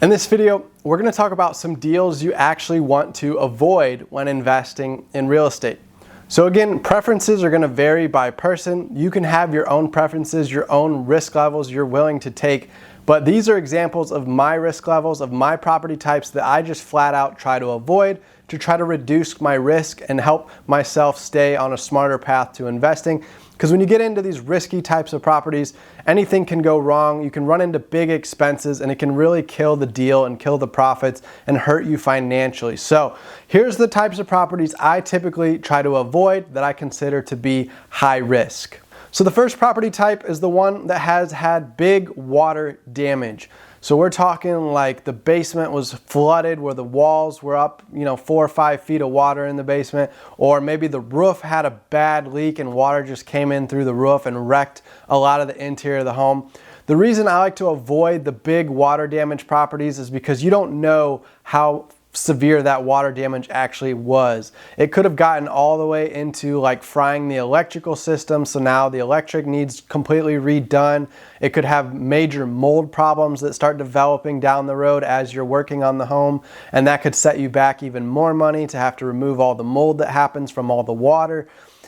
In this video, we're going to talk about some deals you actually want to avoid when investing in real estate. So again, preferences are going to vary by person. You can have your own preferences, your own risk levels you're willing to take, but these are examples of my risk levels, of my property types that I just flat out try to avoid to try to reduce my risk and help myself stay on a smarter path to investing. Because when you get into these risky types of properties, anything can go wrong. You can run into big expenses and it can really kill the deal and kill the profits and hurt you financially. So here's the types of properties I typically try to avoid that I consider to be high risk. So the first property type is the one that has had big water damage. So we're talking like the basement was flooded where the walls were up, 4 or 5 feet of water in the basement, or maybe the roof had a bad leak and water just came in through the roof and wrecked a lot of the interior of the home. The reason I like to avoid the big water damage properties is because you don't know how severe that water damage actually was. It could have gotten all the way into like frying the electrical system, so now the electric needs completely redone. It could have major mold problems that start developing down the road as you're working on the home, and that could set you back even more money to have to remove all the mold that happens from all the water.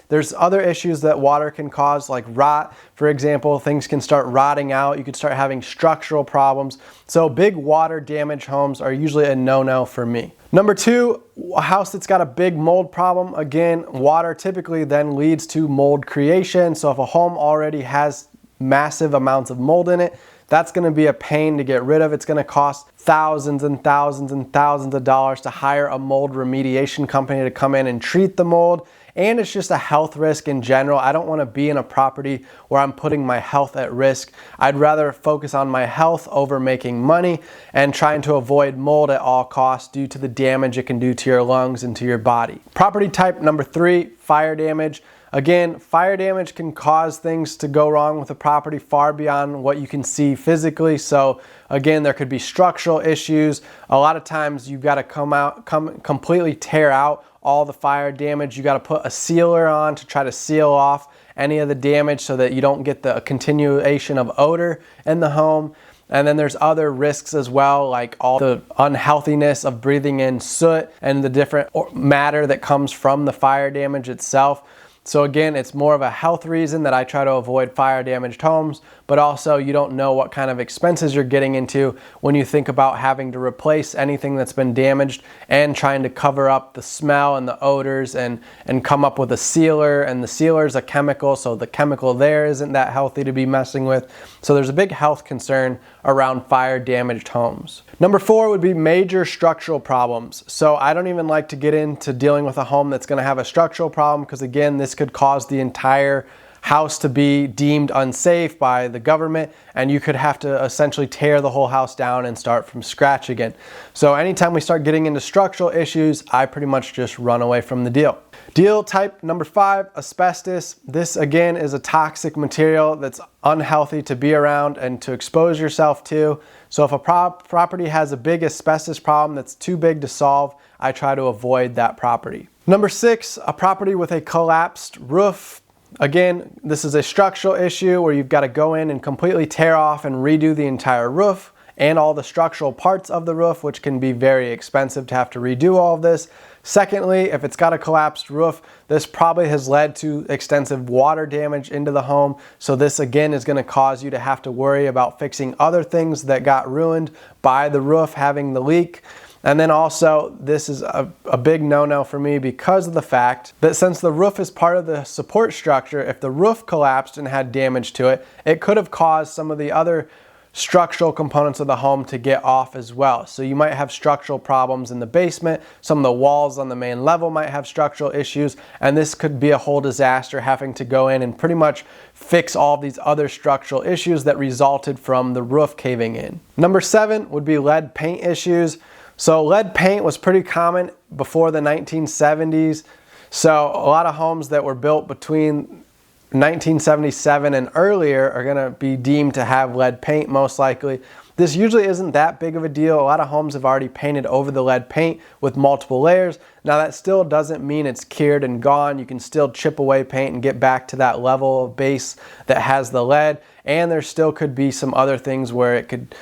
There's other issues that water can cause, like rot. For example, things can start rotting out. You could start having structural problems. So big water damage homes are usually a no-no for me. Number two, a house that's got a big mold problem. Again, water typically then leads to mold creation. So if a home already has massive amounts of mold in it, that's going to be a pain to get rid of. It's going to cost thousands and thousands and thousands of dollars to hire a mold remediation company to come in and treat the mold. And it's just a health risk in general. I don't want to be in a property where I'm putting my health at risk. I'd rather focus on my health over making money and trying to avoid mold at all costs due to the damage it can do to your lungs and to your body. Property type number three, fire damage. Again, fire damage can cause things to go wrong with a property far beyond what you can see physically. So again, there could be structural issues. A lot of times you've got to completely tear out all the fire damage. You got to put a sealer on to try to seal off any of the damage so that you don't get the continuation of odor in the home. And then there's other risks as well, like all the unhealthiness of breathing in soot and the different matter that comes from the fire damage itself. So again, it's more of a health reason that I try to avoid fire damaged homes, but also you don't know what kind of expenses you're getting into when you think about having to replace anything that's been damaged and trying to cover up the smell and the odors and come up with a sealer. And the sealer is a chemical, so the chemical there isn't that healthy to be messing with. So there's a big health concern around fire damaged homes. Number four would be major structural problems. So I don't even like to get into dealing with a home that's going to have a structural problem because again, this could cause the entire house to be deemed unsafe by the government, and you could have to essentially tear the whole house down and start from scratch again. So anytime we start getting into structural issues, I pretty much just run away from the deal. Deal type number five, asbestos. This again is a toxic material that's unhealthy to be around and to expose yourself to. So if a property has a big asbestos problem that's too big to solve, I try to avoid that property. Number six, a property with a collapsed roof. Again, this is a structural issue where you've got to go in and completely tear off and redo the entire roof and all the structural parts of the roof, which can be very expensive to have to redo all of this. Secondly, if it's got a collapsed roof, this probably has led to extensive water damage into the home. So this again is going to cause you to have to worry about fixing other things that got ruined by the roof having the leak. And then also, this is a big no-no for me because of the fact that since the roof is part of the support structure, if the roof collapsed and had damage to it, it could have caused some of the other structural components of the home to get off as well. So you might have structural problems in the basement, some of the walls on the main level might have structural issues, and this could be a whole disaster having to go in and pretty much fix all these other structural issues that resulted from the roof caving in. Number seven would be lead paint issues. So lead paint was pretty common before the 1970s. So a lot of homes that were built between 1977 and earlier are going to be deemed to have lead paint most likely. This usually isn't that big of a deal. A lot of homes have already painted over the lead paint with multiple layers. Now that still doesn't mean it's cured and gone. You can still chip away paint and get back to that level of base that has the lead. and there still could be some other things where it could,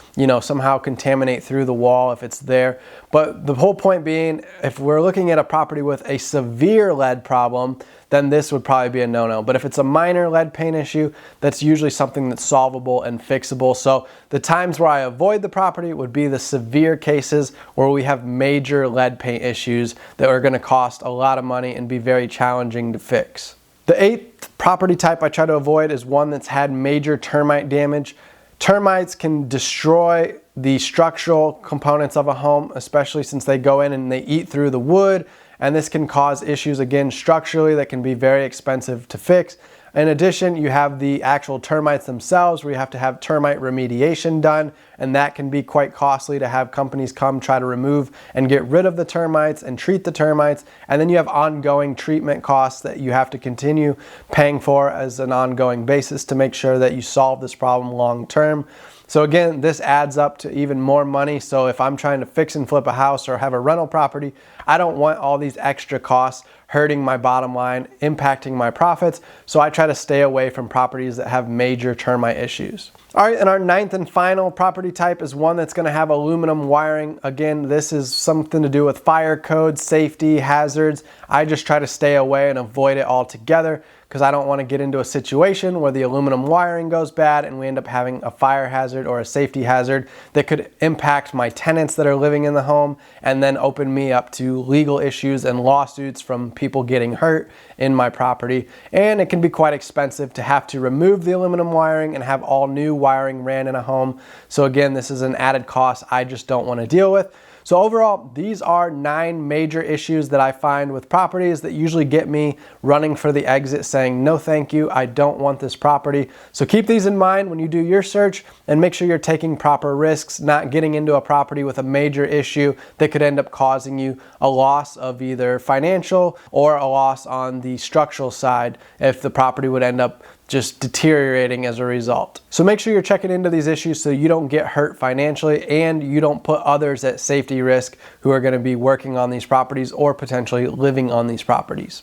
somehow contaminate through the wall if it's there. But the whole point being, if we're looking at a property with a severe lead problem, then this would probably be a no-no. But if it's a minor lead paint issue, that's usually something that's solvable and fixable. So the times where I avoid the property would be the severe cases where we have major lead paint issues that are going to cost a lot of money and be very challenging to fix. The eighth property type I try to avoid is one that's had major termite damage. Termites can destroy the structural components of a home, especially since they go in and they eat through the wood, and this can cause issues, again, structurally that can be very expensive to fix. In addition, you have the actual termites themselves where you have to have termite remediation done, and that can be quite costly to have companies come try to remove and get rid of the termites and treat the termites. And then you have ongoing treatment costs that you have to continue paying for as an ongoing basis to make sure that you solve this problem long term. So again, this adds up to even more money. So if I'm trying to fix and flip a house or have a rental property, I don't want all these extra costs hurting my bottom line, impacting my profits. So I try to stay away from properties that have major termite issues. All right, and our ninth and final property type is one that's going to have aluminum wiring. Again, this is something to do with fire code, safety, hazards. I just try to stay away and avoid it altogether because I don't want to get into a situation where the aluminum wiring goes bad and we end up having a fire hazard or a safety hazard that could impact my tenants that are living in the home and then open me up to legal issues and lawsuits from people getting hurt in my property. And it can be quite expensive to have to remove the aluminum wiring and have all new wiring ran in a home. So again, this is an added cost I just don't want to deal with. So overall, these are 9 major issues that I find with properties that usually get me running for the exit saying, no thank you, I don't want this property. So keep these in mind when you do your search and make sure you're taking proper risks, not getting into a property with a major issue that could end up causing you a loss of either financial or a loss on the structural side if the property would end up just deteriorating as a result. So make sure you're checking into these issues so you don't get hurt financially and you don't put others at safety risk who are going to be working on these properties or potentially living on these properties.